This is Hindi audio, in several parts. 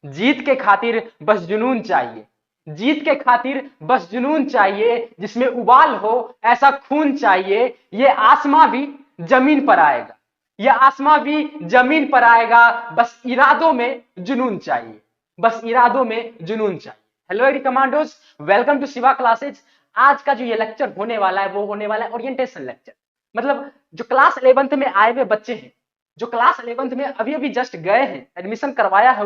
जीत के खातिर बस जुनून चाहिए, जीत के खातिर बस जुनून चाहिए, जिसमें उबाल हो ऐसा खून चाहिए। ये आसमां भी जमीन पर आएगा, ये आसमां भी जमीन पर आएगा, बस इरादों में जुनून चाहिए, बस इरादों में जुनून चाहिए। Hello agri commandos, welcome to Shiva classes. आज का जो ये लेक्चर होने वाला है वो होने वाला है ओरिएंटेशन लेक्चर। मतलब जो क्लास 11th में आए हुए बच्चे हैं, जो क्लास 11th में अभी अभी जस्ट गए हैं, एडमिशन करवाया है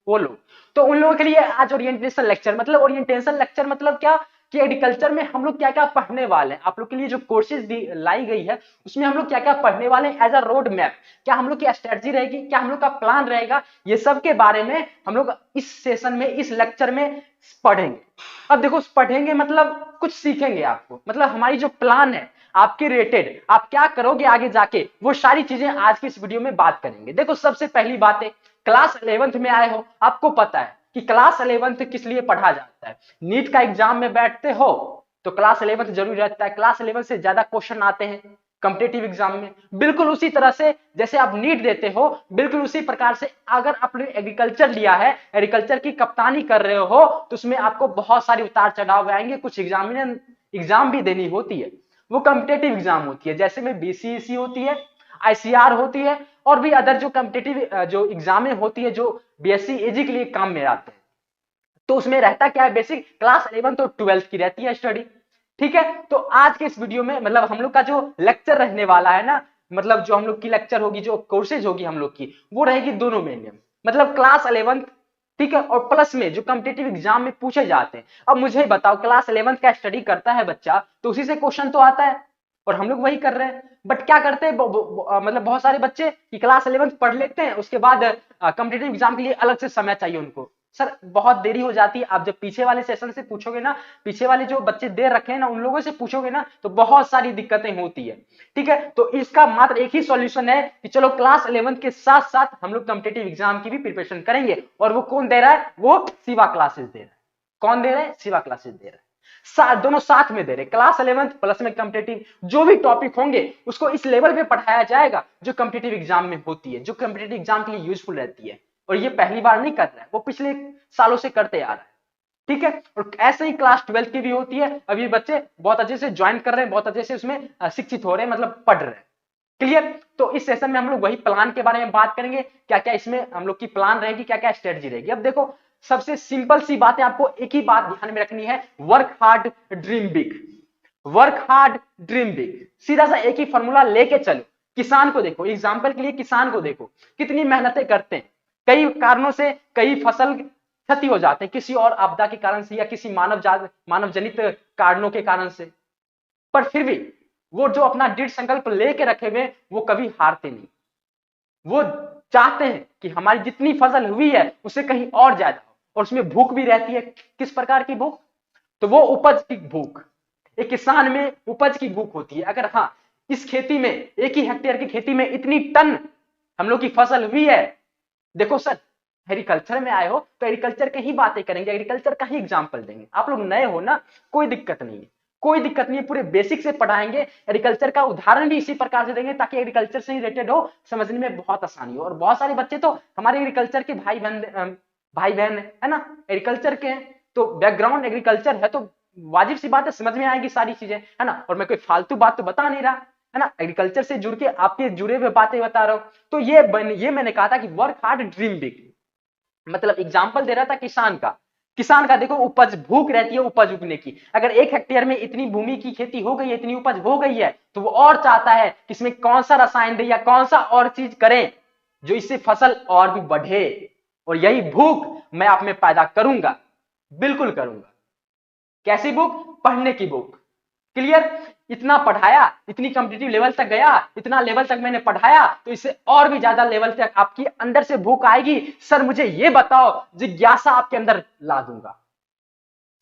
वो लोग, तो उन लोगों के लिए आज ओरिएंटेशन लेक्चर। मतलब ओरिएंटेशन लेक्चर मतलब क्या कि एग्रीकल्चर में हम लोग क्या क्या पढ़ने वाले हैं, आप लोग के लिए जो कोर्सेज लाई गई है उसमें हम लोग क्या क्या पढ़ने वाले हैं एज अ रोड मैप, क्या हम लोग की स्ट्रेटजी रहेगी, क्या हम लोग का प्लान रहेगा, ये सब के बारे में हम लोग इस सेशन में, इस लेक्चर में पढ़ेंगे। अब देखो, पढ़ेंगे मतलब कुछ सीखेंगे आपको, मतलब हमारी जो प्लान है आपके रिलेटेड, आप क्या करोगे आगे जाके, वो सारी चीजें आज की इस वीडियो में बात करेंगे। देखो, सबसे पहली बात है, क्लास 11th में आए हो, आपको पता है कि क्लास 11th किस लिए पढ़ा जाता है। नीट का एग्जाम में बैठते हो तो क्लास 11th जरूरी रहता है, क्लास 11th से ज्यादा क्वेश्चन आते हैं कॉम्पिटिटिव एग्जाम में। बिल्कुल उसी तरह से जैसे आप नीट देते हो, बिल्कुल उसी प्रकार से अगर आपने एग्रीकल्चर लिया है, एग्रीकल्चर की कप्तानी कर रहे हो, तो उसमें आपको बहुत सारी उतार चढ़ाव आएंगे, कुछ एग्जाम भी देनी होती है, वो कॉम्पिटेटिव एग्जाम होती है, जैसे में बीसीईसी होती है, आईसीआर होती है, और भी अदर जो कॉम्पिटेटिव जो एग्जामें होती है जो बीएससी एजी के लिए काम में आते हैं। तो उसमें रहता क्या है, बेसिक क्लास 11 तो 12th की रहती है स्टडी। ठीक है, तो आज के इस वीडियो में मतलब हम लोग का जो लेक्चर रहने वाला है ना, मतलब जो हम लोग की लेक्चर होगी, जो कोर्सेज होगी हम लोग की, वो रहेगी दोनों में, मतलब क्लास 11, ठीक है, और प्लस में जो कॉम्पिटेटिव एग्जाम में पूछे जाते हैं। अब मुझे बताओ, क्लास 11 का स्टडी करता है बच्चा तो उसी से क्वेश्चन तो आता है, और हम लोग वही कर रहे हैं। बट क्या करते हैं मतलब बहुत सारे बच्चे कि क्लास 11 पढ़ लेते हैं, उसके बाद कॉम्पिटेटिव एग्जाम के लिए अलग से समय चाहिए उनको। सर बहुत देरी हो जाती है, आप जब पीछे वाले सेशन से पूछोगे ना, पीछे वाले जो बच्चे दे रखे हैं ना, उन लोगों से पूछोगे ना, तो बहुत सारी दिक्कतें होती है। ठीक है, तो इसका मात्र एक ही सॉल्यूशन है कि चलो क्लास 11 के साथ साथ हम लोग कॉम्पिटेटिव एग्जाम की भी प्रिपरेशन करेंगे। और वो कौन दे रहा है, वो शिवा क्लासेस दे रहा है। कौन दे रहा है, शिवा क्लासेस दे रहा है। दोनों साथ में दे रहे, क्लास 11 प्लस में कॉम्पिटेटिव, जो भी टॉपिक होंगे उसको इस लेवल पे पढ़ाया जाएगा जो कॉम्पिटेटिव एग्जाम में होती है, जो कॉम्पिटेटिव एग्जाम के लिए यूजफुल रहती है। और ये पहली बार नहीं कर रहा है, वो पिछले सालों से करते आ रहा है। ठीक है, और ऐसे ही क्लास 12 की भी होती है। अब ये बच्चे बहुत अच्छे से ज्वाइन कर रहे हैं, बहुत अच्छे से उसमें शिक्षित हो रहे हैं, मतलब पढ़ रहे हैं। क्लियर, तो इस सेशन में हम लोग वही प्लान के बारे में बात करेंगे, क्या क्या इसमें हम लोग की प्लान रहेगी, क्या क्या स्ट्रेटजी रहेगी। अब देखो, सबसे सिंपल सी बात है, आपको एक ही बात ध्यान में रखनी है, work hard dream big, work hard dream big, सीधा सा एक ही फॉर्मूला लेके चलो। किसान को देखो, एग्जाम्पल के लिए किसान को देखो, कितनी मेहनतें करते हैं, कई कारणों से कई फसल क्षति हो जाते हैं, किसी और आपदा के कारण से या किसी मानव जनित कारणों के कारण से, पर फिर भी वो जो अपना दृढ़ संकल्प लेके रखे हुए वो कभी हारते नहीं। वो चाहते हैं कि हमारी जितनी फसल हुई है उससे कहीं और ज्यादा हो, और उसमें भूख भी रहती है। किस प्रकार की भूख, तो वो उपज की भूख, एक किसान में उपज की भूख होती है। अगर हाँ, इस खेती में, एक ही हेक्टेयर की खेती में इतनी टन हम लोग की फसल हुई है, देखो सर, एग्रीकल्चर में आए हो तो एग्रीकल्चर की ही बातें करेंगे, एग्रीकल्चर का ही एग्जाम्पल देंगे। आप लोग नए हो ना, कोई दिक्कत नहीं है, कोई दिक्कत नहीं है, पूरे बेसिक से पढ़ाएंगे। एग्रीकल्चर का उदाहरण भी इसी प्रकार से देंगे ताकि एग्रीकल्चर से रिलेटेड हो, समझने में बहुत आसानी हो। और बहुत सारे बच्चे तो हमारे एग्रीकल्चर के भाई बहन है ना, एग्रीकल्चर के हैं, तो बैकग्राउंड एग्रीकल्चर है, तो वाजिब सी बात है, समझ में आएगी सारी चीजें, है ना। और मैं कोई फालतू बात तो बता नहीं रहा, है ना, एग्रीकल्चर से जुड़ के आपके जुड़े हुए बातें बता रहा हूं। तो ये मैंने कहा था कि वर्क हार्ड ड्रीम बिग, मतलब एग्जाम्पल दे रहा था किसान का। किसान का देखो, उपज, भूख रहती है उपज उगने की। अगर 1 हेक्टेयर में इतनी भूमि की खेती हो गई है, इतनी उपज हो गई है, तो वो और चाहता है कि इसमें कौन सा रसायन दे या कौन सा और चीज करें जो इससे फसल और भी बढ़े। और यही भूख मैं आप में पैदा करूंगा, बिल्कुल करूंगा। कैसी भूख, पढ़ने की भूख। क्लियर, इतना पढ़ाया, इतनी कॉम्पिटिटिव लेवल तक गया, इतना लेवल तक मैंने पढ़ाया, तो इससे और भी ज्यादा लेवल तक आपकी अंदर से भूख आएगी, सर मुझे ये बताओ, जिज्ञासा आपके अंदर ला दूंगा।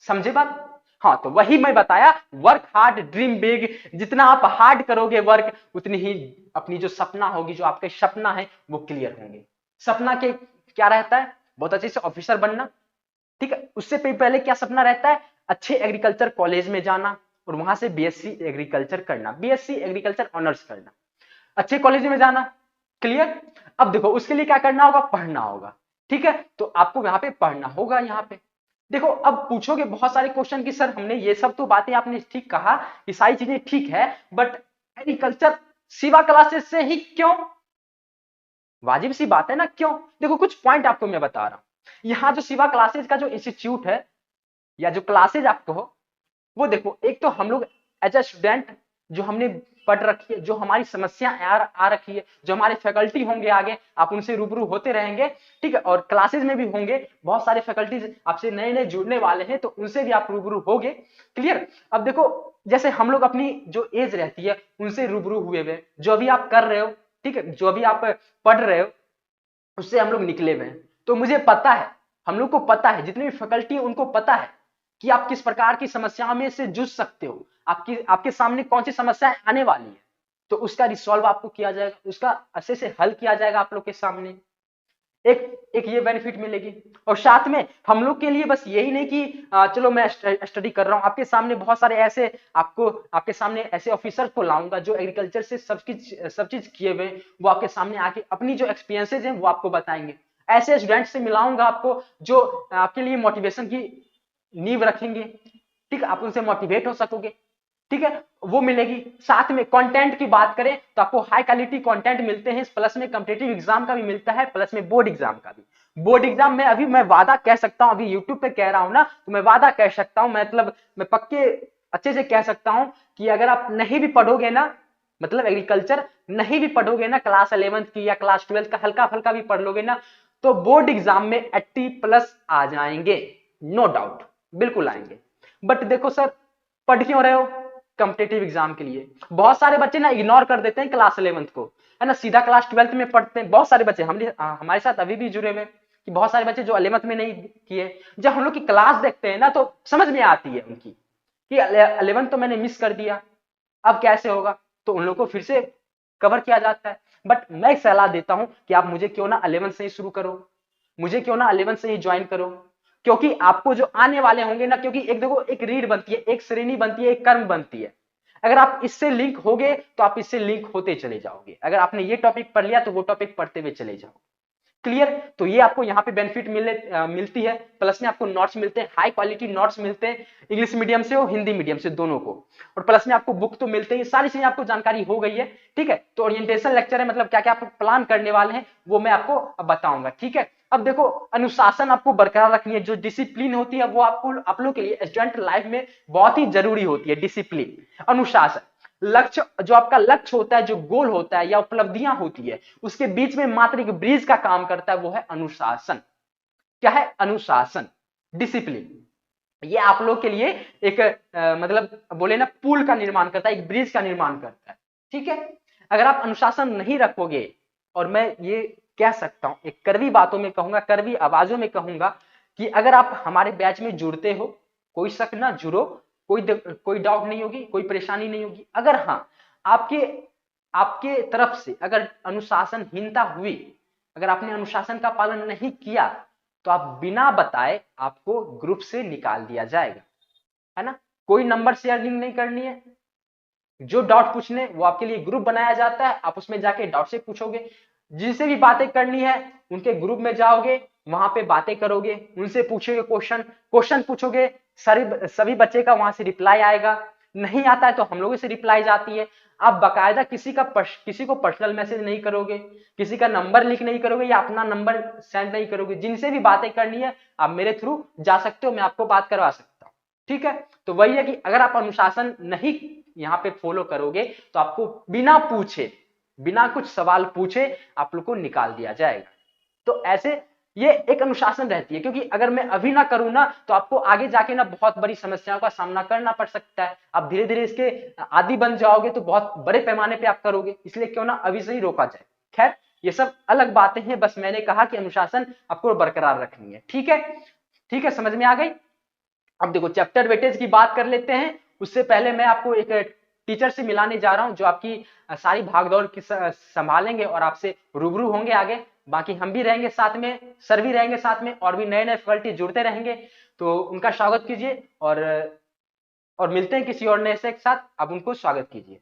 समझे बात, हाँ, तो वही मैं बताया, वर्क हार्ड ड्रीम बिग। जितना आप हार्ड करोगे वर्क, उतनी ही अपनी जो सपना होगी, जो आपके सपना है वो क्लियर होंगे। सपना के क्या रहता है, बहुत अच्छे से ऑफिसर बनना, ठीक है। उससे पहले क्या सपना रहता है, अच्छे एग्रीकल्चर कॉलेज में जाना और वहां से बीएससी एग्रीकल्चर करना, बीएससी एग्रीकल्चर ऑनर्स करना, अच्छे कॉलेज में जाना। क्लियर, अब देखो उसके लिए क्या करना होगा, पढ़ना होगा। ठीक है, तो आपको यहाँ पे पढ़ना होगा। यहाँ पे देखो, अब पूछोगे बहुत सारे क्वेश्चन कि सर हमने ये सब तो बातें आपने ठीक कहा, ये सारी चीजें ठीक है, बट एग्रीकल्चर सिवा क्लासेस से ही क्यों? वाजिब सी बात है ना, क्यों? देखो कुछ पॉइंट आपको मैं बता रहा हूं। यहाँ जो सिवा क्लासेस का जो इंस्टीट्यूट है या जो क्लासेज आपको हो, वो देखो, एक तो हम लोग एज अ स्टूडेंट जो हमने पढ़ रखी है, जो हमारी समस्या आ रखी है, जो हमारे फैकल्टी होंगे आगे, आप उनसे रूबरू होते रहेंगे, ठीक है, और क्लासेज में भी होंगे, बहुत सारे फैकल्टीज आपसे नए नए जुड़ने वाले हैं, तो उनसे भी आप रूबरू होगे। क्लियर? अब देखो, जैसे हम लोग अपनी जो एज रहती है उनसे रूबरू हुए हुए, जो अभी आप कर रहे हो, ठीक है, जो अभी आप पढ़ रहे हो, उससे हम लोग निकले हुए हैं। तो मुझे पता है, हम लोग को पता है, जितने भी फैकल्टी है उनको पता है कि आप किस प्रकार की समस्याओं में से जूझ सकते हो, आपके सामने कौन सी समस्याएं आने वाली है, तो उसका रिसॉल्व आपको किया जाएगा, उसका अच्छे से हल किया जाएगा आप लोग के सामने। एक ये बेनिफिट मिलेगी। और साथ में हम लोग के लिए बस यही नहीं कि चलो मैं स्टडी कर रहा हूं, आपके सामने बहुत सारे ऐसे आपके सामने ऐसे ऑफिसर को लाऊंगा जो एग्रीकल्चर से सब चीज किए हुए, वो आपके सामने आके अपनी जो एक्सपीरियंसेस हैं वो आपको बताएंगे। ऐसे स्टूडेंट से मिलाऊंगा आपको जो आपके लिए मोटिवेशन की नींव रखेंगे, ठीक है, आप उनसे मोटिवेट हो सकोगे, ठीक है, वो मिलेगी। साथ में कंटेंट की बात करें तो आपको हाई क्वालिटी कंटेंट मिलते हैं, प्लस में कॉम्पिटिटिव एग्जाम का भी मिलता है, प्लस में बोर्ड एग्जाम का भी। बोर्ड एग्जाम में अभी मैं वादा कह सकता हूं, अभी यूट्यूब पे कह रहा हूं ना, तो मैं वादा कह सकता हूं, मतलब मैं पक्के अच्छे से कह सकता हूं कि अगर आप नहीं भी पढ़ोगे ना, मतलब एग्रीकल्चर नहीं भी पढ़ोगे ना, क्लास 11th की या क्लास 12th का हल्का फल्का भी पढ़ लोगे ना, तो बोर्ड एग्जाम में 80+ आ जाएंगे, नो डाउट, बिल्कुल आएंगे। बट देखो सर, पढ़ क्यों रहे हो? कॉम्पिटेटिव एग्जाम के लिए। बहुत सारे बच्चे ना इग्नोर कर देते हैं क्लास 11th को, है ना, सीधा क्लास 12th में पढ़ते हैं। बहुत सारे बच्चे हमारे साथ अभी भी जुड़े हुए कि बहुत सारे बच्चे जो 11th में नहीं किए, जब हम लोग की क्लास देखते हैं ना तो समझ में आती है उनकी कि 11th तो मैंने मिस कर दिया, अब कैसे होगा, तो उन लोग को फिर से कवर किया जाता है। बट मैं एक सलाह देता हूं कि आप मुझे क्यों ना 11th से ही शुरू करो, मुझे क्यों ना 11th से ही ज्वाइन करो, क्योंकि आपको जो आने वाले होंगे ना, क्योंकि एक देखो, एक रीढ़ बनती है, एक श्रेणी बनती है, एक कर्म बनती है। अगर आप इससे लिंक होगे तो आप इससे लिंक होते चले जाओगे, अगर आपने ये टॉपिक पढ़ लिया तो वो टॉपिक पढ़ते हुए चले जाओगे। क्लियर? तो ये आपको यहाँ पे बेनिफिट मिलती है, प्लस में आपको नोट्स मिलते हैं, हाई क्वालिटी नोट्स मिलते हैं, इंग्लिश मीडियम से हो हिंदी मीडियम से, दोनों को। और प्लस में आपको बुक तो मिलते हैं, सारी चीजें आपको जानकारी हो गई है, ठीक है। तो ओरिएंटेशन लेक्चर है, मतलब क्या क्या आप प्लान करने वाले हैं वो मैं आपको बताऊंगा, ठीक है। अब देखो, अनुशासन आपको बरकरार रखनी है, जो डिसिप्लिन होती है वो आपको, आप लोग के लिए स्टूडेंट लाइफ में बहुत ही जरूरी होती है, डिसिप्लिन, अनुशासन। लक्ष्य, जो आपका लक्ष्य होता है, जो गोल होता है या उपलब्धियां होती है, उसके बीच में मात्र एक ब्रिज का काम करता है, वो है अनुशासन। क्या है? अनुशासन, डिसिप्लिन। ये आप लोग के लिए एक मतलब बोले ना, पुल का निर्माण करता है, एक ब्रिज का निर्माण करता है, ठीक है। अगर आप अनुशासन नहीं रखोगे, और मैं ये कह सकता हूं, एक कड़वी बातों में कहूंगा, कड़वी आवाजों में कहूंगा, कि अगर आप हमारे बैच में जुड़ते हो, कोई शक ना, जुड़ो, कोई डाउट नहीं होगी, कोई परेशानी नहीं होगी। अगर हाँ, आपके आपके तरफ से अगर अनुशासनहीनता हुई, अगर आपने अनुशासन का पालन नहीं किया, तो आप बिना बताए आपको ग्रुप से निकाल दिया जाएगा, है ना। कोई नंबर शेयरिंग नहीं करनी है, जो डाउट पूछने वो आपके लिए ग्रुप बनाया जाता है, आप उसमें जाके डाउट से पूछोगे, जिनसे भी बातें करनी है उनके ग्रुप में जाओगे, वहां पे बातें करोगे, उनसे पूछोगे, क्वेश्चन पूछोगे, सभी बच्चे का वहां से रिप्लाई आएगा। नहीं आता है तो हम लोगों से रिप्लाई जाती है। आप बाकायदा किसी को पर्सनल मैसेज नहीं करोगे, किसी का नंबर लिख नहीं करोगे या अपना नंबर सेंड नहीं करोगे, जिनसे भी बातें करनी है आप मेरे थ्रू जा सकते हो, मैं आपको बात करवा सकता हूँ, ठीक है। तो वही है कि अगर आप अनुशासन नहीं यहाँ पे फॉलो करोगे तो आपको बिना पूछे, बिना कुछ सवाल पूछे आप लोग को निकाल दिया जाएगा। तो ऐसे ये एक अनुशासन रहती है, क्योंकि अगर मैं अभी ना करूं ना तो आपको आगे जाके ना बहुत बड़ी समस्याओं का सामना करना पड़ सकता है, आप धीरे धीरे इसके आदी बन जाओगे तो बहुत बड़े पैमाने पे आप करोगे, इसलिए क्यों ना अभी से ही रोका जाए। खैर, ये सब अलग बातें हैं, बस मैंने कहा कि अनुशासन आपको बरकरार रखनी है, ठीक है। ठीक है, समझ में आ गई। अब देखो, चैप्टर वेटेज की बात कर लेते हैं। उससे पहले मैं आपको एक टीचर से मिलाने जा रहा हूं, जो आपकी सारी भागदौड़ की संभालेंगे और आपसे रूबरू होंगे आगे। बाकी हम भी रहेंगे साथ में, सर भी रहेंगे साथ में, और भी नए नए फैकल्टी जुड़ते रहेंगे, तो उनका स्वागत कीजिए। और मिलते हैं किसी और नए से के साथ, आप उनको स्वागत कीजिए।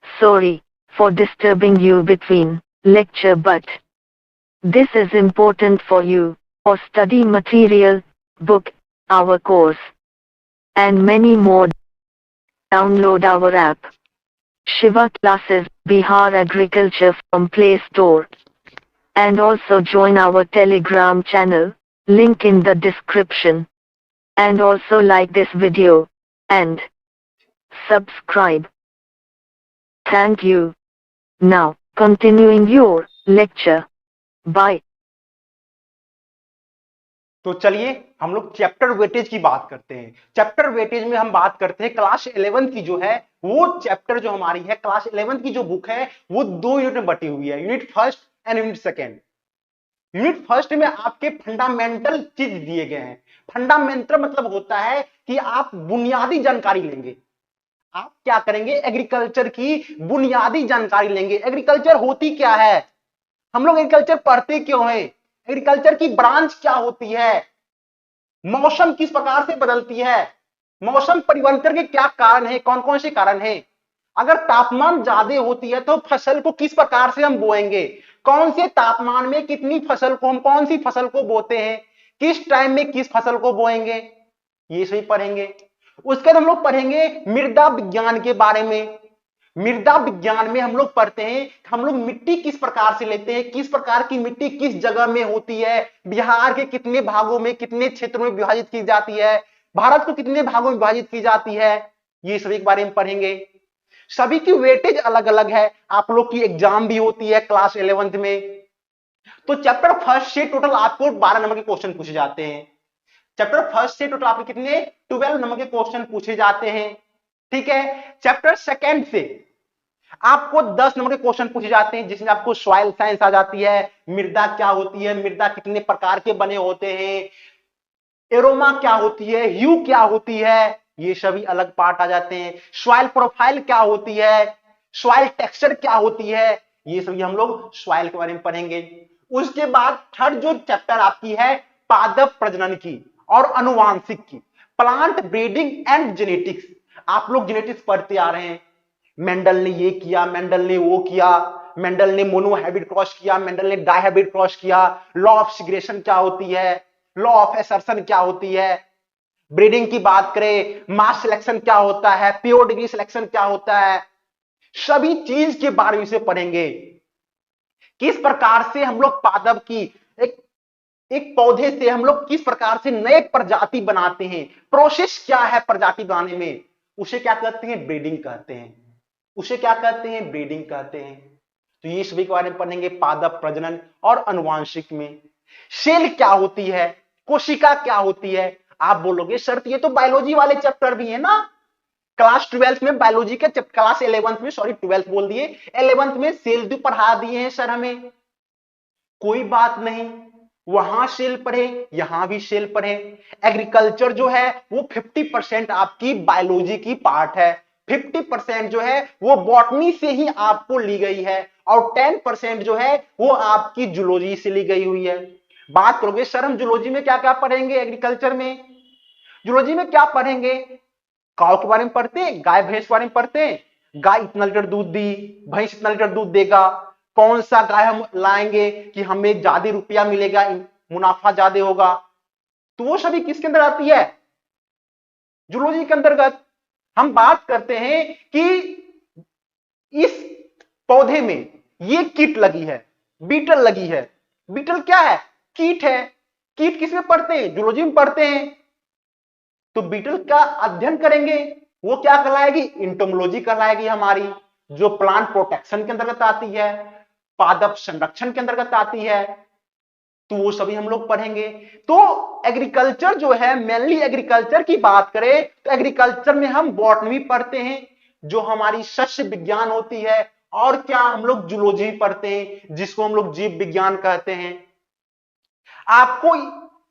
Sorry, for disturbing you between lecture, but this is important for you, or study material, book, our course, and many more. Download our app, Shiva Classes, Bihar Agriculture from Play Store. And also join our Telegram channel, link in the description. And also like this video, and subscribe. Thank you. Now, continuing your lecture. Bye. तो चलिए हम लोग चैप्टर वेटेज की बात करते हैं। चैप्टर वेटेज में हम बात करते हैं क्लास 11 की जो है वो चैप्टर जो हमारी है, क्लास 11 की जो बुक है वो 2 यूनिट में बटी हुई है, unit first and unit second. Unit first में आपके फंडामेंटल चीज दिए गए हैं। फंडामेंटल मतलब होता है कि आप बुनियादी जानकारी लेंगे। आप क्या करेंगे? एग्रीकल्चर की बुनियादी जानकारी लेंगे। एग्रीकल्चर होती क्या है, हम लोग एग्रीकल्चर पढ़ते क्यों है, एग्रीकल्चर की ब्रांच क्या होती है, मौसम किस प्रकार से बदलती है, मौसम परिवर्तन के क्या कारण है, कौन कौन से कारण है, अगर तापमान ज्यादा होती है तो फसल को किस प्रकार से हम बोएंगे, कौन से तापमान में कितनी फसल को हम कौन सी फसल को बोते हैं, किस टाइम में किस फसल को बोएंगे, ये सभी पढ़ेंगे। उसके बाद हम लोग पढ़ेंगे मृदा विज्ञान के बारे में। मृदा विज्ञान में हम लोग पढ़ते हैं हम लोग मिट्टी किस प्रकार से लेते हैं, किस प्रकार की मिट्टी किस जगह में होती है, बिहार के कितने भागों में कितने क्षेत्रों में विभाजित की जाती है, भारत को कितने भागों में विभाजित की जाती है, ये सभी के बारे में पढ़ेंगे। सभी की वेटेज अलग अलग है, आप लोग की एग्जाम भी होती है क्लास 11th में। तो चैप्टर फर्स्ट से टोटल आपको 12 नंबर के क्वेश्चन पूछे जाते हैं। चैप्टर फर्स्ट से टोटल आपके कितने 12 नंबर के क्वेश्चन पूछे जाते हैं, ठीक है। चैप्टर सेकंड से आपको 10 नंबर के क्वेश्चन पूछे जाते हैं, जिसमें आपको सॉइल साइंस आ जाती है, मृदा क्या होती है, मृदा कितने प्रकार के बने होते हैं, एरोमा क्या होती है, ह्यू क्या होती है, ये सभी अलग पार्ट आ जाते हैं। सॉइल प्रोफाइल क्या होती है, सॉइल टेक्सचर क्या होती है, ये सभी हम लोग सॉइल के बारे में पढ़ेंगे। उसके बाद थर्ड जो चैप्टर आपकी है पादप प्रजनन की और अनुवांशिक की, प्लांट ब्रीडिंग एंड जेनेटिक्स। आप लोग जेनेटिक्स पढ़ते आ रहे हैं, मेंडल ने ये किया, मेंडल ने वो किया, मेंडल ने मोनोहाइब्रिड क्रॉस किया, मेंडल ने डाइहाइब्रिड क्रॉस किया, लॉ ऑफ सिग्रेशन क्या होती है, लॉ ऑफ एसर्शन क्या होती है, ब्रीडिंग की बात करें मास सिलेक्शन क्या होता है, प्योर डिग्री सिलेक्शन क्या होता है, सभी चीज के बारे में से पढ़ेंगे। किस प्रकार से हम लोग पादप की एक पौधे से हम लोग किस प्रकार से नए प्रजाति बनाते हैं, प्रोसेस क्या है प्रजाति बनाने में, उसे क्या कहते हैं? ब्रीडिंग कहते हैं। उसे क्या कहते हैं? ब्रीडिंग कहते हैं। तो ये सभी के बारे में पढ़ेंगे पादप प्रजनन और अनुवांशिक में। सेल क्या होती है, कोशिका क्या होती है। आप बोलोगे सर ये तो बायोलॉजी वाले चैप्टर भी है ना, क्लास 12th में बायोलॉजी के क्लास 11th में, सॉरी 12th बोल दिए, 11th में सेल भी पढ़ा दिए हैं सर हमें। कोई बात नहीं, वहां सेल पढ़े यहां भी सेल पढ़े। एग्रीकल्चर जो है वो 50% आपकी बायोलॉजी की पार्ट है, 50% जो है वो बॉटनी से ही आपको ली गई है, और 10% जो है वो आपकी जूलॉजी से ली गई हुई है। बात करोगे सर हम जूलॉजी में क्या क्या पढ़ेंगे, एग्रीकल्चर में जूलॉजी में क्या पढ़ेंगे, काऊ के बारे में पढ़ते हैं, गाय भैंस के बारे में पढ़ते हैं, गाय इतना लीटर दूध दी, भैंस इतना लीटर दूध देगा, कौन सा गाय हम लाएंगे कि हमें ज्यादा रुपया मिलेगा, मुनाफा ज्यादा होगा, तो वो सभी किसके अंदर आती है? जूलॉजी के अंतर्गत। हम बात करते हैं कि इस पौधे में ये कीट लगी है, बीटल लगी है। बीटल क्या है? कीट है। कीट किसमें पढ़ते हैं? जूलॉजी में पढ़ते हैं। तो बीटल का अध्ययन करेंगे, वो क्या कहलाएगी? इंटोमोलॉजी कहलाएगी हमारी, जो प्लांट प्रोटेक्शन के अंतर्गत आती है, पादप संरक्षण के अंतर्गत आती है। तो वो सभी हम लोग पढ़ेंगे। तो एग्रीकल्चर जो है, मेनली एग्रीकल्चर की बात करें तो एग्रीकल्चर में हम बॉटनी पढ़ते हैं जो हमारी शस्य विज्ञान होती है, और क्या हम लोग जूलॉजी पढ़ते हैं जिसको हम लोग जीव विज्ञान कहते हैं। आपको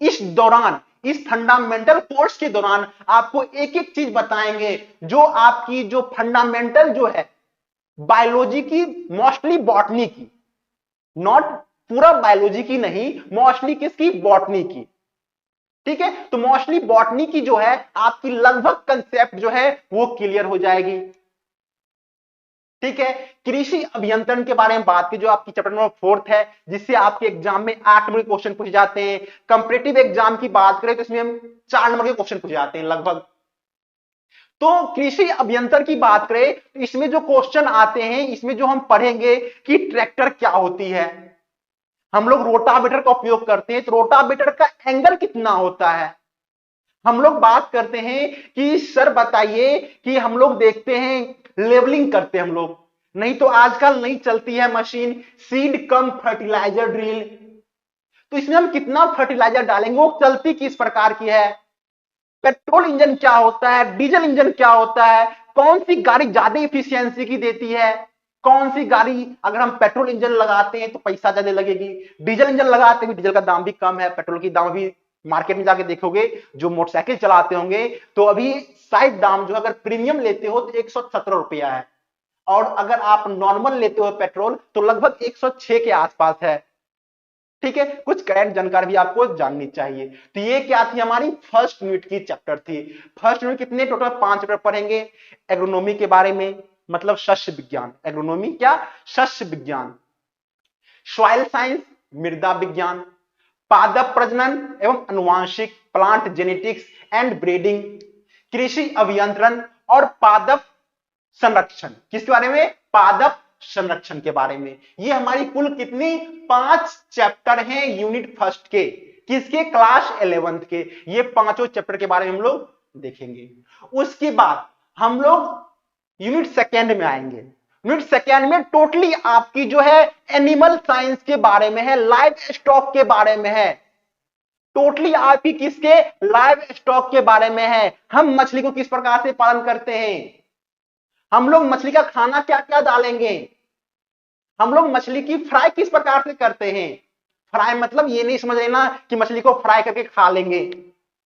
इस दौरान, इस फंडामेंटल कोर्स के दौरान आपको एक एक चीज बताएंगे जो आपकी जो फंडामेंटल जो है बायोलॉजी की, मोस्टली बॉटनी की, नॉट पूरा बायोलॉजी की नहीं, मोस्टली किसकी? बॉटनी की। ठीक है, तो मोस्टली बॉटनी की जो है आपकी लगभग कंसेप्ट जो है वो क्लियर हो जाएगी। ठीक है। कृषि अभियंत्रण के बारे में बात की, जो आपकी चैप्टर नंबर 4 है, जिससे आपके एग्जाम में 8 नंबर के क्वेश्चन पूछे जाते हैं। कंपटीटिव एग्जाम की बात करें तो इसमें हम 4 नंबर के क्वेश्चन पूछे जाते हैं लगभग। तो कृषि अभियंत्रण की बात करें तो इसमें जो क्वेश्चन आते हैं, इसमें जो हम पढ़ेंगे कि ट्रैक्टर क्या होती है, हम लोग रोटावेटर का उपयोग करते हैं तो रोटावेटर का एंगल कितना होता है। हम लोग बात करते हैं कि सर बताइए कि हम लोग देखते हैं लेवलिंग करते हैं हम लोग, नहीं तो आजकल नहीं चलती है machine seed cum fertilizer drill, तो इसमें हम कितना फर्टिलाइजर डालेंगे, वो चलती किस प्रकार की है, पेट्रोल इंजन क्या होता है, डीजल इंजन क्या होता है, कौन सी गाड़ी ज्यादा इफिशियंसी की देती है, कौन सी गाड़ी अगर हम पेट्रोल इंजन लगाते हैं तो पैसा ज्यादा लगेगी, डीजल इंजन लगाते हैं डीजल का दाम भी कम है, पेट्रोल की दाम भी मार्केट में जाके देखोगे जो मोटरसाइकिल चलाते होंगे तो अभी शायद दाम जो अगर प्रीमियम लेते हो तो 117 रुपया है, और अगर आप नॉर्मल लेते हो पेट्रोल तो लगभग 106 के आसपास है। ठीक है, कुछ करंट जानकारी भी आपको जाननी चाहिए। तो ये क्या थी, हमारी फर्स्ट यूनिट की चैप्टर थी। फर्स्ट यूनिट कितने, टोटल 5 चैप्टर पढ़ेंगे। एग्रोनॉमी के बारे में, मतलब शस्य विज्ञान, एग्रोनॉमी क्या, शस्य विज्ञान। सॉइल साइंस, मृदा विज्ञान। पादप प्रजनन एवं अनुवांशिक, प्लांट जेनेटिक्स एंड ब्रीडिंग। कृषि अभियंत्रण और पादप संरक्षण, किसके बारे में, पादप संरक्षण के बारे में। ये हमारी कुल कितनी 5 चैप्टर हैं यूनिट फर्स्ट के, किसके, क्लास 11th के। ये पांचों चैप्टर के बारे में हम लोग देखेंगे। उसके बाद हम लोग यूनिट सेकेंड में आएंगे। यूनिट सेकेंड में टोटली आपकी जो है एनिमल साइंस के बारे में है, लाइव स्टॉक के बारे में है, टोटली आपकी किसके, लाइव स्टॉक के बारे में है। हम मछली को किस प्रकार से पालन करते हैं, हम लोग मछली का खाना क्या क्या डालेंगे, हम लोग मछली की फ्राई किस प्रकार से करते हैं। फ्राई मतलब ये नहीं समझ लेना कि मछली को फ्राई करके खा लेंगे,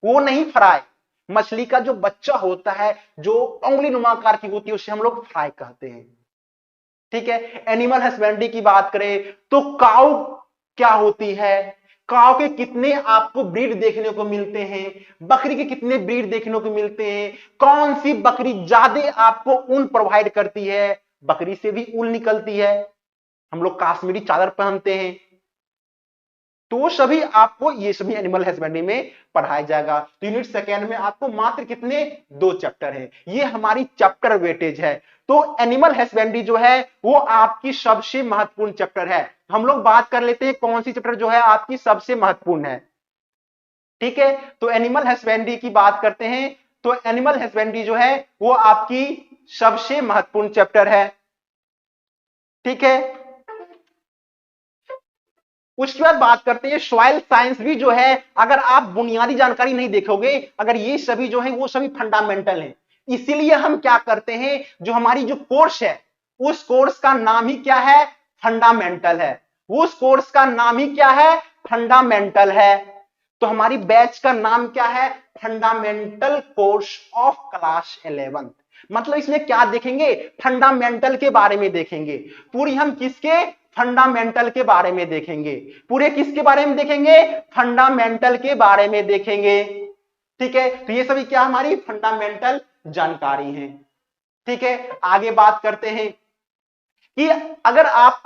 वो नहीं फ्राई। मछली का जो बच्चा होता है जो उंगली नुमा आकार की होती है उसे हम लोग फ्राई कहते हैं। ठीक है, एनिमल हस्बेंड्री की बात करें तो काऊ क्या होती है, काऊ के कितने आपको ब्रीड देखने को मिलते हैं, बकरी के कितने ब्रीड देखने को मिलते हैं, कौन सी बकरी ज्यादा आपको ऊन प्रोवाइड करती है, बकरी से भी ऊन निकलती है, हम लोग काश्मीरी चादर पहनते हैं, तो सभी आपको ये सभी एनिमल हस्बेंड्री में पढ़ाया जाएगा। तो यूनिट सेकेंड में आपको मात्र कितने, 2 चैप्टर है, ये हमारी चैप्टर वेटेज है। तो एनिमल हस्बेंड्री जो है वो आपकी सबसे महत्वपूर्ण चैप्टर है। हम लोग बात कर लेते हैं कौन सी चैप्टर जो है आपकी सबसे महत्वपूर्ण है। ठीक है, तो एनिमल हस्बेंड्री की बात करते हैं तो एनिमल हस्बेंड्री जो है वो आपकी सबसे महत्वपूर्ण चैप्टर है। ठीक है, उसके बाद बात करते हैं सॉइल साइंस भी जो है, अगर आप बुनियादी जानकारी नहीं देखोगे, अगर ये सभी जो है वो सभी फंडामेंटल हैं, इसीलिए हम क्या करते हैं, जो हमारी जो कोर्स है उस कोर्स का नाम ही क्या है, फंडामेंटल है, उस कोर्स का नाम ही क्या है, फंडामेंटल है। तो हमारी बैच का नाम क्या है, fundamental course of class 11th। मतलब इसमें क्या देखेंगे, फंडामेंटल के बारे में देखेंगे, पूरी हम किसके, फंडामेंटल के बारे में देखेंगे, पूरे किसके बारे में देखेंगे, फंडामेंटल के बारे में देखेंगे। ठीक है, तो ये सभी क्या हमारी फंडामेंटल जानकारी है। ठीक है, आगे बात करते हैं कि अगर आप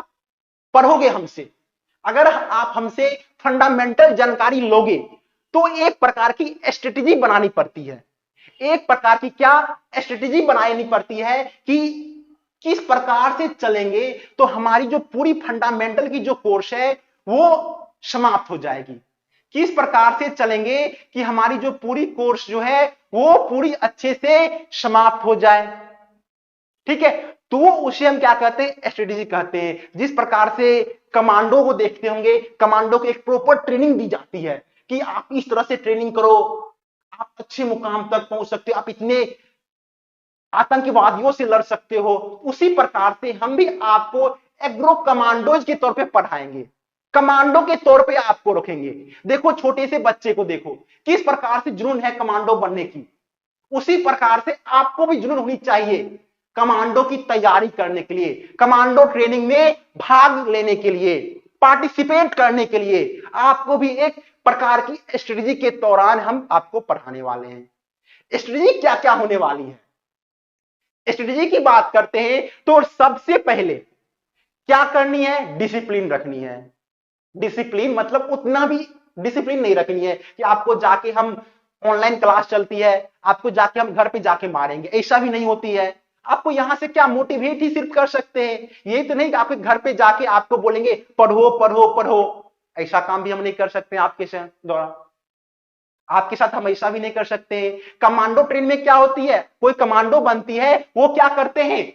पढ़ोगे हमसे, अगर आप हमसे फंडामेंटल जानकारी लोगे तो एक प्रकार की स्ट्रेटेजी बनानी पड़ती है, एक प्रकार की क्या स्ट्रेटेजी बनानी पड़ती है कि किस प्रकार से चलेंगे तो हमारी जो पूरी फंडामेंटल की जो कोर्स है वो समाप्त हो जाएगी, किस प्रकार से चलेंगे कि हमारी जो पूरी कोर्स जो है वो पूरी अच्छे से समाप्त हो जाए। ठीक है, तो उसे हम क्या कहते हैं, स्ट्रेटेजी कहते हैं। जिस प्रकार से कमांडो को देखते होंगे, कमांडो को एक प्रॉपर ट्रेनिंग दी जाती है कि आप इस तरह से ट्रेनिंग करो, आप अच्छे मुकाम तक पहुंच सकते हो, आप इतने आतंकवादियों से लड़ सकते हो। उसी प्रकार से हम भी आपको एग्रो कमांडोज के तौर पे पढ़ाएंगे, कमांडो के तौर पे आपको रखेंगे। देखो छोटे से बच्चे को देखो किस प्रकार से जुनून है कमांडो बनने की, उसी प्रकार से आपको भी जुनून होनी चाहिए कमांडो की तैयारी करने के लिए, कमांडो ट्रेनिंग में भाग लेने के लिए, पार्टिसिपेट करने के लिए। आपको भी एक प्रकार की स्ट्रेटेजी के दौरान हम आपको पढ़ाने वाले हैं। स्ट्रेटेजी क्या क्या होने वाली है, स्ट्रेटेजी की बात करते हैं तो सबसे पहले क्या करनी है, डिसिप्लिन रखनी है। डिसिप्लिन मतलब उतना भी डिसिप्लिन नहीं रखनी है कि आपको जाके हम ऑनलाइन क्लास चलती है आपको जाके हम घर पे जाके मारेंगे, ऐसा भी नहीं होती है। आपको यहां से क्या मोटिवेट ही सिर्फ कर सकते हैं, ये तो नहीं कि आपके घर पे जाके आपको बोलेंगे पढ़ो पढ़ो पढ़ो, ऐसा काम भी हम नहीं कर सकते आपके द्वारा, आपके साथ हम ऐसा भी नहीं कर सकते। कमांडो ट्रेन में क्या होती है, कोई कमांडो बनती है वो क्या करते हैं,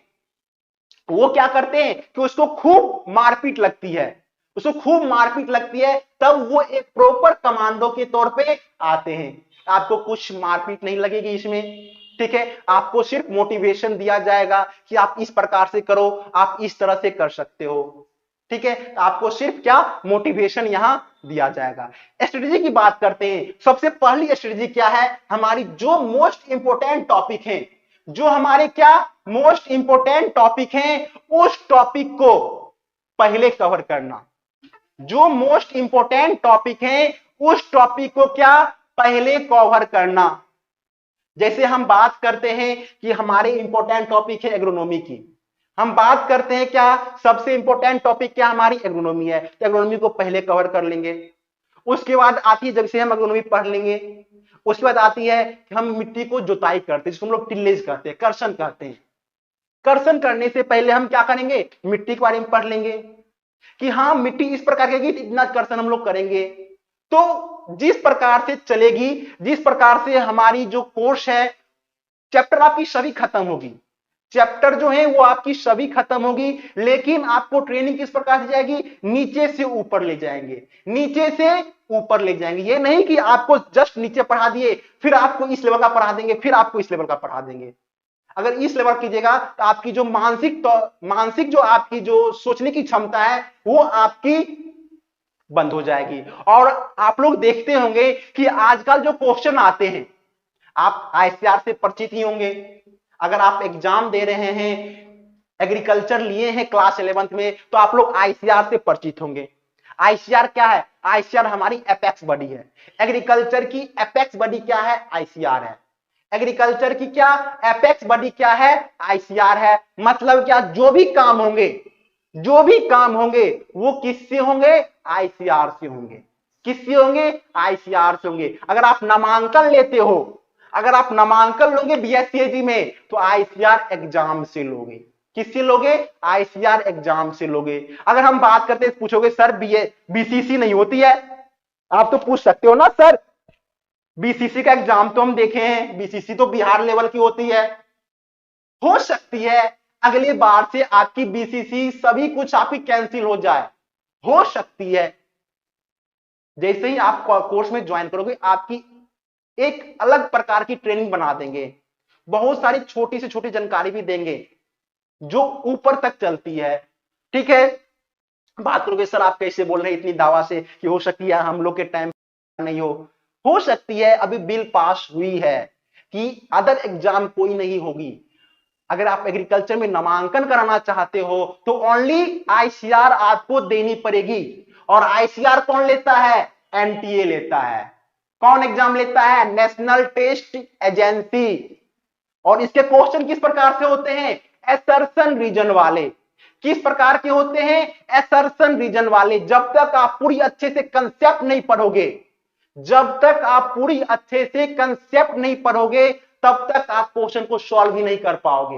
वो क्या करते हैं कि उसको खूब मारपीट लगती है, उसको खूब मारपीट लगती है तब वो एक प्रॉपर कमांडो के तौर पे आते हैं। आपको कुछ मारपीट नहीं लगेगी इसमें, ठीक है, आपको सिर्फ मोटिवेशन दिया जाएगा कि आप इस प्रकार से करो, आप इस तरह से कर सकते हो, ठीक है, आपको सिर्फ क्या मोटिवेशन यहां दिया जाएगा। स्ट्रेटेजी की बात करते हैं, सबसे पहली स्ट्रेटेजी क्या है, हमारी जो मोस्ट इंपोर्टेंट टॉपिक है, जो हमारे क्या मोस्ट इंपोर्टेंट टॉपिक हैं उस टॉपिक को पहले कवर करना। जो मोस्ट इंपोर्टेंट टॉपिक हैं उस टॉपिक को क्या पहले कवर करना। जैसे हम बात करते हैं कि हमारे इंपोर्टेंट टॉपिक है एग्रोनॉमी की, हम बात करते हैं क्या सबसे इंपोर्टेंट टॉपिक क्या हमारी एग्रोनॉमी है, तो एग्रोनॉमी को पहले कवर कर लेंगे। उसके बाद आती है जब से हम एग्रोनॉमी पढ़ लेंगे, उसके बाद आती है कि हम मिट्टी को जुताई करते हैं जिसको हम लोग टिलेज कहते हैं, कर्षण कहते हैं। कर्षण करने से पहले हम क्या करेंगे, मिट्टी के बारे में पढ़ लेंगे कि हाँ मिट्टी इस प्रकार की इतना कर्षण हम लोग करेंगे। तो जिस प्रकार से चलेगी, जिस प्रकार से हमारी जो कोर्स है, चैप्टर आपकी सभी खत्म होगी, चैप्टर जो है वो आपकी सभी खत्म होगी, लेकिन आपको ट्रेनिंग किस प्रकार से जाएगी, नीचे से ऊपर ले जाएंगे, नीचे से ऊपर ले जाएंगे। ये नहीं कि आपको जस्ट नीचे पढ़ा दिए फिर आपको इस लेवल का पढ़ा देंगे फिर आपको इस लेवल का पढ़ा देंगे। अगर इस लेवल कीजिएगा तो आपकी जो मानसिक जो आपकी जो सोचने की क्षमता है वो आपकी बंद हो जाएगी। और आप लोग देखते होंगे कि आजकल जो क्वेश्चन आते हैं, आप आईसीआर से परिचित ही होंगे, अगर आप एग्जाम दे रहे हैं, एग्रीकल्चर लिए हैं क्लास 11th में तो आप लोग आईसीआर से परिचित होंगे। आईसीआर क्या है, आईसीआर हमारी एपेक्स बॉडी है, एग्रीकल्चर की एपेक्स बॉडी क्या है, आईसीआर है। एग्रीकल्चर की क्या एपेक्स बॉडी क्या है, आईसीआर है। मतलब क्या, जो भी काम होंगे, जो भी काम होंगे वो किससे होंगे, आईसीआर से होंगे। किससे होंगे, आईसीआर से होंगे। अगर आप नामांकन लेते हो, अगर आप नामांकन लोगे बीएससीआईटी में तो आईसीआर एग्जाम से लोगे। किससे लोगे, आईसीआर एग्जाम से लोगे। अगर हम बात करते हैं, पूछोगे सर बीसीसी नहीं होती है, आप तो पूछ सकते हो ना सर, बीसीसी का एग्जाम तो हम देखे हैं, बीसीसी तो बिहार लेवल की होती है। हो सकती है अगली बार से आपकी बीसीसी सभी कुछ आपकी कैंसिल हो जाए, हो सकती है। जैसे ही आप कोर्स में ज्वाइन करोगे आपकी एक अलग प्रकार की ट्रेनिंग बना देंगे, बहुत सारी छोटी से छोटी जानकारी भी देंगे जो ऊपर तक चलती है, ठीक है। बात करोगे सर आप कैसे बोल रहे हैं इतनी दावा से कि हो सकती है हम लोग के टाइम नहीं हो सकती है। अभी बिल पास हुई है कि अदर एग्जाम कोई नहीं होगी। अगर आप एग्रीकल्चर में नामांकन कराना चाहते हो तो ओनली आईसीआर आपको देनी पड़ेगी। और आईसीआर कौन लेता है, एनटीए लेता है। कौन एग्जाम लेता है, नेशनल टेस्ट एजेंसी। और इसके क्वेश्चन किस प्रकार से होते हैं, असर्शन रीजन वाले। किस प्रकार के होते हैं, असर्शन रीजन वाले। जब तक आप पूरी अच्छे से कंसेप्ट नहीं पढ़ोगे, जब तक आप पूरी अच्छे से कंसेप्ट नहीं पढ़ोगे तब तक आप क्वेश्चन को सॉल्व भी नहीं कर पाओगे।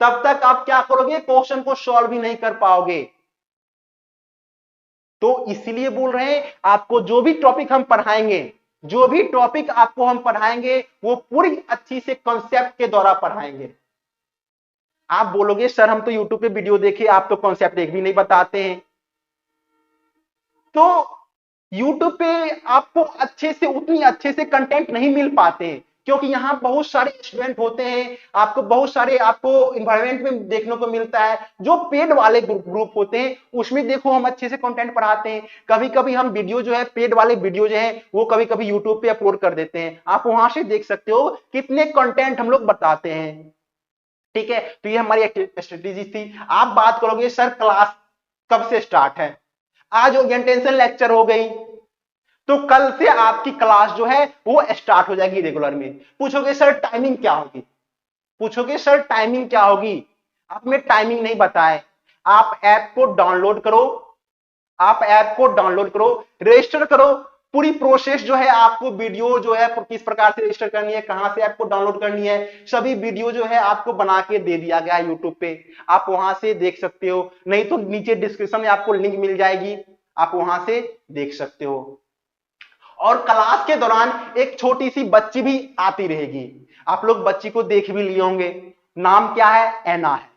तब तक आप क्या करोगे, क्वेश्चन को सॉल्व भी नहीं कर पाओगे। तो इसीलिए बोल रहे हैं आपको जो भी टॉपिक हम पढ़ाएंगे, जो भी टॉपिक आपको हम पढ़ाएंगे वो पूरी अच्छी से कॉन्सेप्ट के द्वारा पढ़ाएंगे। आप बोलोगे सर हम तो यूट्यूब पे वीडियो देखे, आप तो कॉन्सेप्ट एक भी नहीं बताते हैं। तो यूट्यूब पे आपको अच्छे से उतनी अच्छे से कंटेंट नहीं मिल पाते हैं क्योंकि यहां बहुत सारे स्टूडेंट होते हैं, आपको बहुत सारे आपको इन्वायरमेंट में देखने को मिलता है। जो पेड वाले ग्रुप होते हैं उसमें देखो हम अच्छे से कंटेंट पढ़ाते हैं। कभी कभी हम वीडियो जो है, पेड वाले वीडियो जो है वो कभी कभी यूट्यूब पे अपलोड कर देते हैं, आप वहां से देख सकते हो कितने कंटेंट हम लोग बताते हैं, ठीक है। तो ये हमारी स्ट्रेटेजी थी। आप बात करोगे सर क्लास कब से स्टार्ट है, आज ओरिएंटेशन लेक्चर हो गई तो कल से आपकी क्लास जो है वो स्टार्ट हो जाएगी रेगुलर में। पूछोगे सर टाइमिंग क्या होगी, पूछोगे सर टाइमिंग क्या होगी, आपने टाइमिंग नहीं बताए। आप ऐप को डाउनलोड करो, आप ऐप को डाउनलोड करो, रजिस्टर करो, पूरी प्रोसेस जो है आपको वीडियो जो है किस प्रकार से रजिस्टर करनी है, कहां से ऐप को डाउनलोड करनी है, सभी वीडियो जो है आपको बना के दे दिया गया है यूट्यूब पे, आप वहां से देख सकते हो, नहीं तो नीचे डिस्क्रिप्शन में आपको लिंक मिल जाएगी, आप वहां से देख सकते हो। और क्लास के दौरान एक छोटी सी बच्ची भी आती रहेगी, आप लोग बच्ची को देख भी लिए होंगे, नाम क्या है, ऐना है,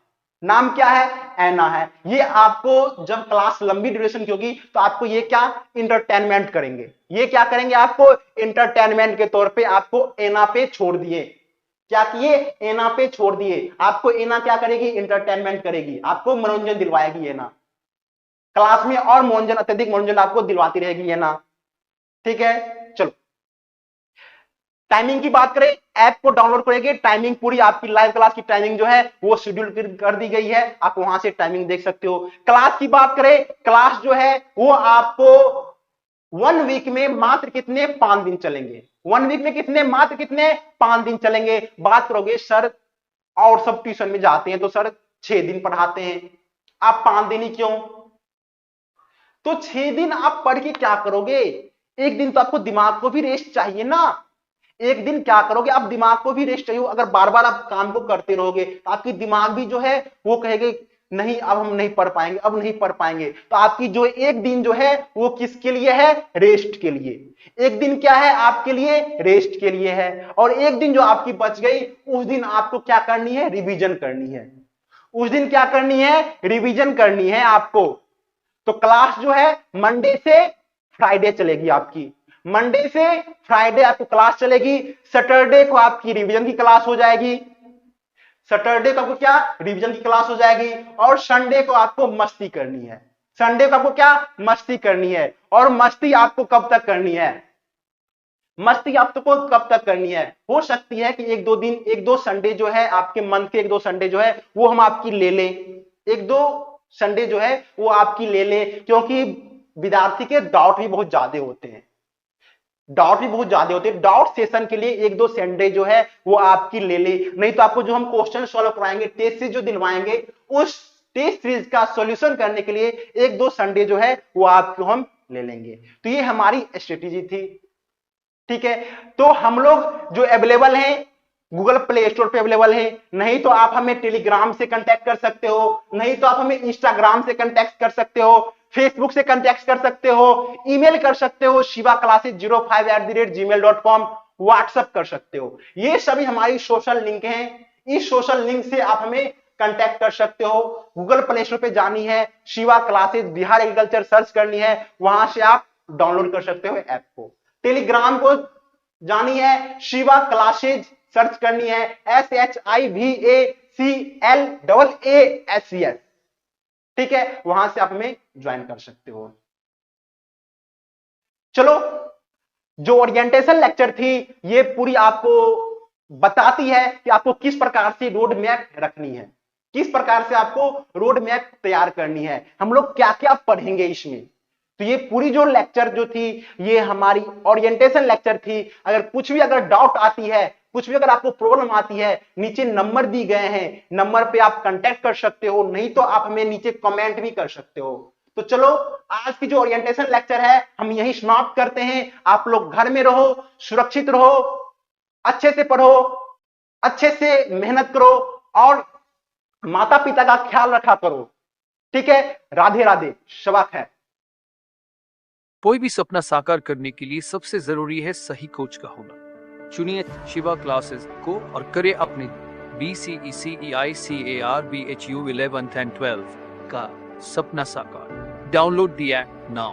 नाम क्या है, ऐना है। ये आपको जब क्लास लंबी ड्यूरेशन की होगी तो आपको ये क्या इंटरटेनमेंट करेंगे, ये क्या करेंगे, आपको इंटरटेनमेंट के तौर पे आपको ऐना पे छोड़ दिए, क्या किए, ऐना पे छोड़ दिए, आपको ऐना क्या करेगी, इंटरटेनमेंट करेगी, आपको मनोरंजन दिलवाएगी ऐना, क्लास में और मनोरंजन, अत्यधिक मनोरंजन आपको दिलवाती रहेगी ऐना, ठीक है। चलो टाइमिंग की बात करें, ऐप को डाउनलोड करेंगे, टाइमिंग पूरी आपकी लाइव क्लास की टाइमिंग जो है वो शेड्यूल कर दी गई है, आप वहां से टाइमिंग देख सकते हो। क्लास की बात करें, क्लास जो है वो आपको 1 वीक में मात्र कितने, 5 दिन चलेंगे, 1 वीक में कितने, मात्र कितने, 5 दिन चलेंगे। बात करोगे सर और सब ट्यूशन में जाते हैं तो सर 6 दिन पढ़ाते हैं, आप 5 दिन ही क्यों, तो 6 दिन आप पढ़ के क्या करोगे, एक दिन तो आपको दिमाग को भी रेस्ट चाहिए ना, एक दिन क्या करोगे, आप दिमाग को भी रेस्ट चाहिए, अगर बार बार आप काम को करते रहोगे तो आपकी दिमाग भी जो है वो कहेगा नहीं अब हम नहीं पढ़ पाएंगे, अब नहीं पढ़ पाएंगे, तो आपकी जो एक दिन जो है वो किसके लिए है, रेस्ट के लिए, एक दिन क्या है आपके लिए, रेस्ट के लिए है, और एक दिन जो आपकी बच गई उस दिन आपको क्या करनी है, रिवीजन करनी है, उस दिन क्या करनी है, रिवीजन करनी है आपको। तो क्लास जो है मंडे से फ्राइडे चलेगी आपकी, मंडे से फ्राइडे आपको क्लास चलेगी, सैटरडे को आपकी रिवीजन की क्लास हो जाएगी, सैटरडे को आपको क्या, रिवीजन की क्लास हो जाएगी, और संडे को आपको मस्ती करनी है, संडे को आपको क्या, मस्ती करनी है, और मस्ती आपको कब तक करनी है, मस्ती आपको कब तक करनी है, हो सकती है कि एक दो संडे जो है आपके मंथ के 1-2 संडे जो है वो हम आपकी ले लें, 1-2 संडे जो है वो आपकी ले ले, क्योंकि विद्यार्थी के डाउट भी बहुत ज्यादा होते हैं, डाउट सेशन के लिए 1-2 संडे जो है वो आपकी ले ले, नहीं तो आपको जो हम क्वेश्चन सॉल्व कराएंगे, टेस्ट सीरीज जो दिलवाएंगे, उस टेस्ट सीरीज का सॉल्यूशन करने के लिए 1-2 संडे जो है वो आपको हम ले लेंगे। तो ये हमारी स्ट्रेटेजी थी, ठीक है। तो हम लोग जो अवेलेबल हैं गूगल प्ले स्टोर पे अवेलेबल है, नहीं तो आप हमें टेलीग्राम से कांटेक्ट कर सकते हो, नहीं तो आप हमें इंस्टाग्राम से कांटेक्ट कर सकते हो, फेसबुक से कांटेक्ट कर सकते हो, ईमेल कर सकते हो shivaclasses05@gmail.com, व्हाट्सएप कर सकते हो, ये सभी हमारी सोशल लिंक हैं, इस सोशल लिंक से आप हमें कांटेक्ट कर सकते हो। गूगल प्ले स्टोर पे जानी है, Shiva classes Bihar agriculture search करनी है, वहां से आप डाउनलोड कर सकते हो ऐप को। टेलीग्राम को जानी है, शिवा क्लासेज सर्च करनी है, SHIVACLAASES, ठीक है, वहां से आप हमें ज्वाइन कर सकते हो। चलो जो ओरिएंटेशन लेक्चर थी ये पूरी आपको बताती है कि आपको किस प्रकार से रोड मैप रखनी है, किस प्रकार से आपको रोड मैप तैयार करनी है, हम लोग क्या क्या पढ़ेंगे इसमें। तो ये पूरी जो लेक्चर जो थी ये हमारी ओरिएंटेशन लेक्चर थी। अगर कुछ भी अगर डाउट आती है, कुछ भी अगर आपको प्रॉब्लम आती है, नीचे नंबर दी गए हैं, नंबर पे आप कांटेक्ट कर सकते हो, नहीं तो आप हमें नीचे कमेंट भी कर सकते हो। तो चलो आज की जो ओरिएंटेशन लेक्चर है हम यही समाप्त करते हैं। आप लोग घर में रहो, सुरक्षित रहो, अच्छे से पढ़ो, अच्छे से मेहनत करो और माता पिता का ख्याल रखा करो, ठीक है। राधे राधे, शबा खैर। कोई भी सपना साकार करने के लिए सबसे जरूरी है सही कोच का होना। चुनिए शिवा क्लासेस को और करें अपने BCECEICARBHU 11th and 12th का सपना साकार। Download the app now.